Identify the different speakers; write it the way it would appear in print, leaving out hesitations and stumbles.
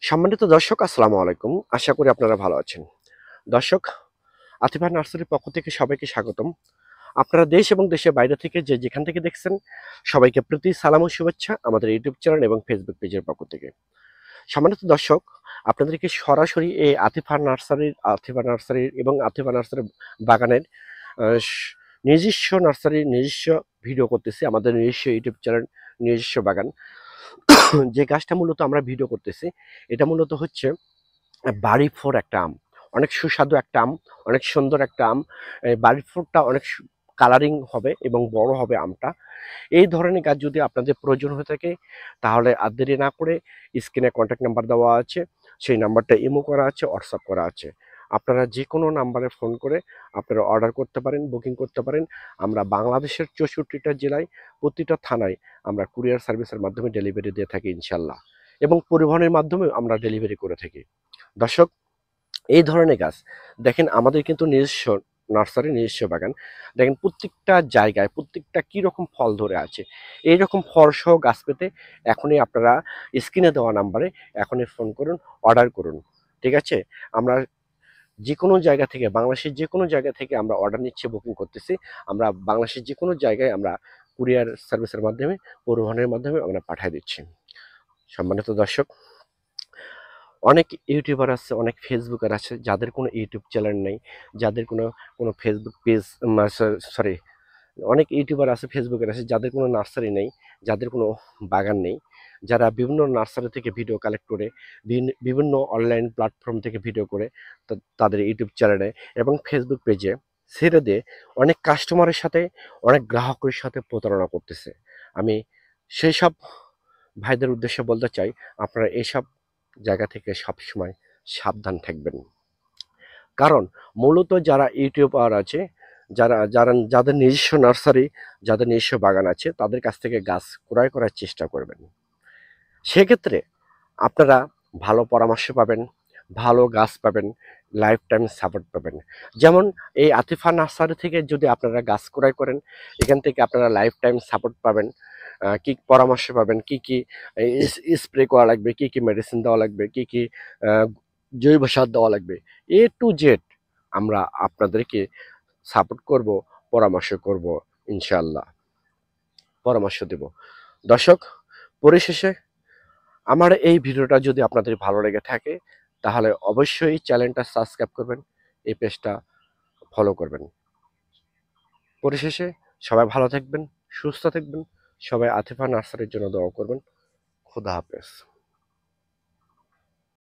Speaker 1: সম্মানিত দর্শক, আসসালামু আলাইকুম। আশা করি আপনারা ভালো আছেন। দর্শক, আতিফা নার্সারির পক্ষ থেকে সবাইকে স্বাগতম। আপনারা দেশ এবং দেশের বাইরে থেকে যে যেখান থেকে দেখছেন, সবাইকে প্রীতি, সালাম ও শুভেচ্ছা আমাদের ইউটিউব চ্যানেল এবং ফেসবুক পেজের পক্ষ থেকে। সম্মানিত দর্শক, আপনাদেরকে সরাসরি এই আতিফা নার্সারির এবং আতিফা নার্সারি বাগানের নিজস্ব নার্সারির নিজস্ব ভিডিও করতেছি, আমাদের নিজস্ব ইউটিউব চ্যানেল, নিজস্ব বাগান। যে গাছটা মূলত আমরা ভিডিও করতেছি, এটা মূলত হচ্ছে বাড়ি ফোর একটা আম। অনেক সুস্বাদু একটা আম, অনেক সুন্দর একটা আম। এই বাড়ি ফোরটা অনেক কালারিং হবে এবং বড় হবে আমটা। এই ধরনের গাছ যদি আপনাদের প্রয়োজন হয়ে থাকে, তাহলে আর দেরি না করে স্ক্রিনে কন্ট্যাক্ট নাম্বার দেওয়া আছে, সেই নাম্বারটা ইমো করা আছে, হোয়াটসঅ্যাপ করা আছে। আপনারা যে কোনো নাম্বারে ফোন করে আপনারা অর্ডার করতে পারেন, বুকিং করতে পারেন। আমরা বাংলাদেশের 64টা জেলায়, প্রতিটা থানায় আমরা কুরিয়ার সার্ভিসের মাধ্যমে ডেলিভারি দিয়ে থাকি ইনশাল্লাহ, এবং পরিবহনের মাধ্যমেও আমরা ডেলিভারি করে থাকি। দর্শক, এই ধরনের গাছ দেখেন, আমাদের কিন্তু নিজস্ব নার্সারি, নিজস্ব বাগান। দেখেন প্রত্যেকটা জায়গায় প্রত্যেকটা কি রকম ফল ধরে আছে। এইরকম ফল সহ গাছ পেতে এখনই আপনারা স্ক্রিনে দেওয়া নাম্বারে এখনই ফোন করুন, অর্ডার করুন। ঠিক আছে? আমরা যে কোনো জায়গা থেকে, বাংলাদেশের যে কোনো জায়গা থেকে আমরা অর্ডার নিচ্ছি, বুকিং করতেছি। আমরা বাংলাদেশের যে কোনো জায়গায় আমরা কুরিয়ার সার্ভিসের মাধ্যমে, পরিবহনের মাধ্যমে আমরা পাঠিয়ে দিচ্ছি। সম্মানিত দর্শক, অনেক ইউটিউবার আছে, অনেক ফেসবুকার আছে যাদের কোনো ইউটিউব চ্যানেল নেই, যাদের কোনো কোনো ফেসবুক পেজ, সরি, অনেক ইউটিউবার আছে, ফেসবুকার আছে যাদের কোনো নার্সারি নেই, যাদের কোনো বাগান নেই, যারা বিভিন্ন নার্সারি থেকে ভিডিও কালেক্ট করে, বিভিন্ন অনলাইন প্ল্যাটফর্ম থেকে ভিডিও করে তাদের ইউটিউব চ্যানেলে এবং ফেসবুক পেজে ছেড়ে দিয়ে অনেক কাস্টমারের সাথে, অনেক গ্রাহকের সাথে প্রতারণা করতেছে। আমি সেই সব ভাইদের উদ্দেশ্যে বলতে চাই, আপনারা এইসব জায়গা থেকে সবসময় সাবধান থাকবেন। কারণ মূলত যারা ইউটিউবার আছে, যাদের নিজস্ব নার্সারি, যাদের নিজস্ব বাগান আছে, তাদের কাছ থেকে গাছ ক্রয় করার চেষ্টা করবেন। সেক্ষেত্রে আপনারা ভালো পরামর্শ পাবেন, ভালো গাছ পাবেন, লাইফ টাইম সাপোর্ট পাবেন। যেমন এই আতিফা নার্সারি থেকে যদি আপনারা গাছ ক্রয় করেন, এখান থেকে আপনারা লাইফ টাইম সাপোর্ট পাবেন। কি পরামর্শ পাবেন, কি কি স্প্রে করা লাগবে, কি কি মেডিসিন দেওয়া লাগবে, কি কি আহ, জৈব সার দেওয়া লাগবে, A to Z আমরা আপনাদেরকে সাপোর্ট করব, পরামর্শ করব, ইনশাল্লাহ পরামর্শ দেব। দর্শক, পরিশেষে আমার এই ভিডিওটা যদি আপনাদের ভালো লেগে থাকে, তাহলে অবশ্যই চ্যানেলটা সাবস্ক্রাইব করবেন, এই পেজটা ফলো করবেন। পরিশেষে সবাই ভালো থাকবেন, সুস্থ থাকবেন, সবাই আতিফা নার্সারির জন্য দোয়া করবেন। খুদা হাফেজ।